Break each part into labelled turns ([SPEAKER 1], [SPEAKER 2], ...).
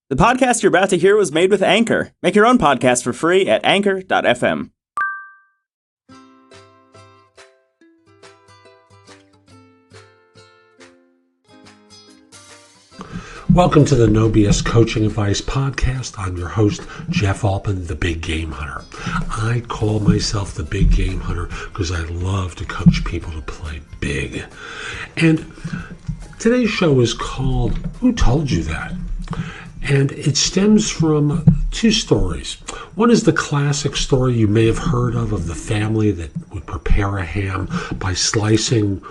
[SPEAKER 1] The podcast you're about to hear was made with Anchor. Make your own podcast for free at anchor.fm.
[SPEAKER 2] Welcome to the No BS Coaching Advice Podcast. I'm your host, Jeff Altman, the Big Game Hunter. I call myself the Big Game Hunter because I love to coach people to play big. And today's show is called Who Told You That? And it stems from two stories. One is the classic story you may have heard of the family that would prepare a ham by slicing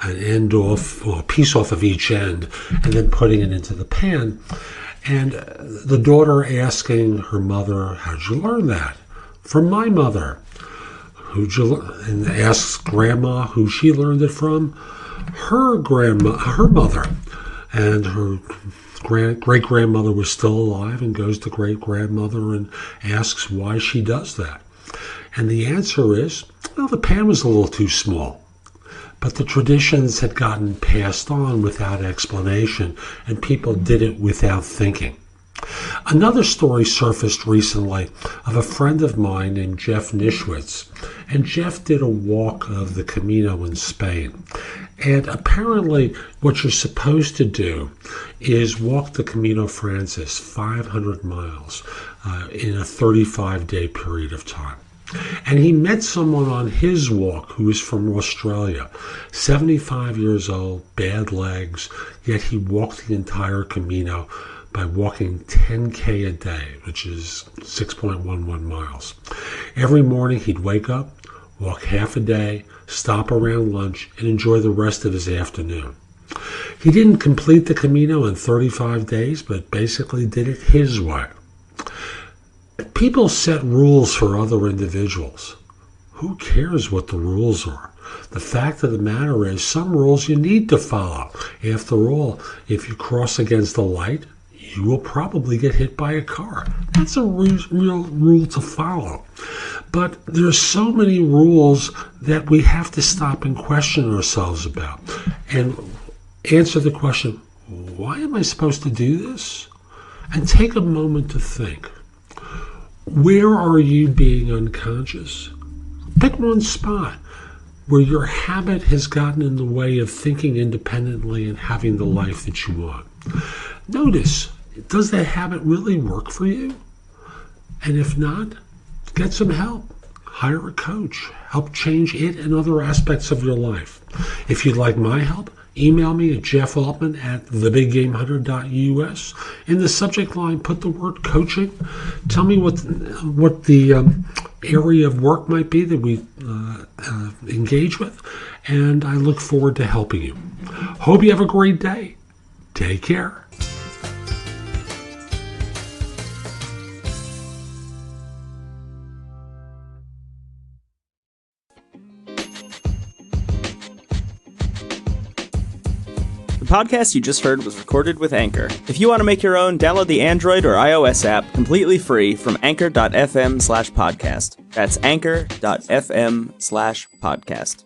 [SPEAKER 2] an end off, or a piece off of each end, and then putting it into the pan. And the daughter asking her mother, "How'd you learn that?" "From my mother." And asks grandma who she learned it from. Her mother. And her great-grandmother was still alive, and goes to great-grandmother and asks why she does that. And the answer is, well, the pan was a little too small. But the traditions had gotten passed on without explanation, and people did it without thinking. Another story surfaced recently of a friend of mine named Jeff Nischwitz, and Jeff did a walk of the Camino in Spain. And apparently what you're supposed to do is walk the Camino Frances 500 miles in a 35-day period of time. And he met someone on his walk who was from Australia, 75 years old, bad legs, yet he walked the entire Camino by walking 10K a day, which is 6.11 miles. Every morning he'd wake up, walk half a day, stop around lunch, and enjoy the rest of his afternoon. He didn't complete the Camino in 35 days, but basically did it his way. People set rules for other individuals. Who cares what the rules are? The fact of the matter is, some rules you need to follow. After all, if you cross against the light, you will probably get hit by a car. That's a real rule to follow. But there's so many rules that we have to stop and question ourselves about and answer the question, why am I supposed to do this? And take a moment to think. Where are you being unconscious? Pick one spot where your habit has gotten in the way of thinking independently and having the life that you want. Notice, does that habit really work for you? And if not, get some help. Hire a coach. Help change it and other aspects of your life. If you'd like my help, email me at jeffaltman@thebiggamehunter.us. In the subject line, put the word coaching. Tell me what the area of work might be that we engage with, and I look forward to helping you. Hope you have a great day. Take care.
[SPEAKER 1] The podcast you just heard was recorded with Anchor. If you want to make your own, download the Android or iOS app completely free from anchor.fm/podcast. That's anchor.fm/podcast.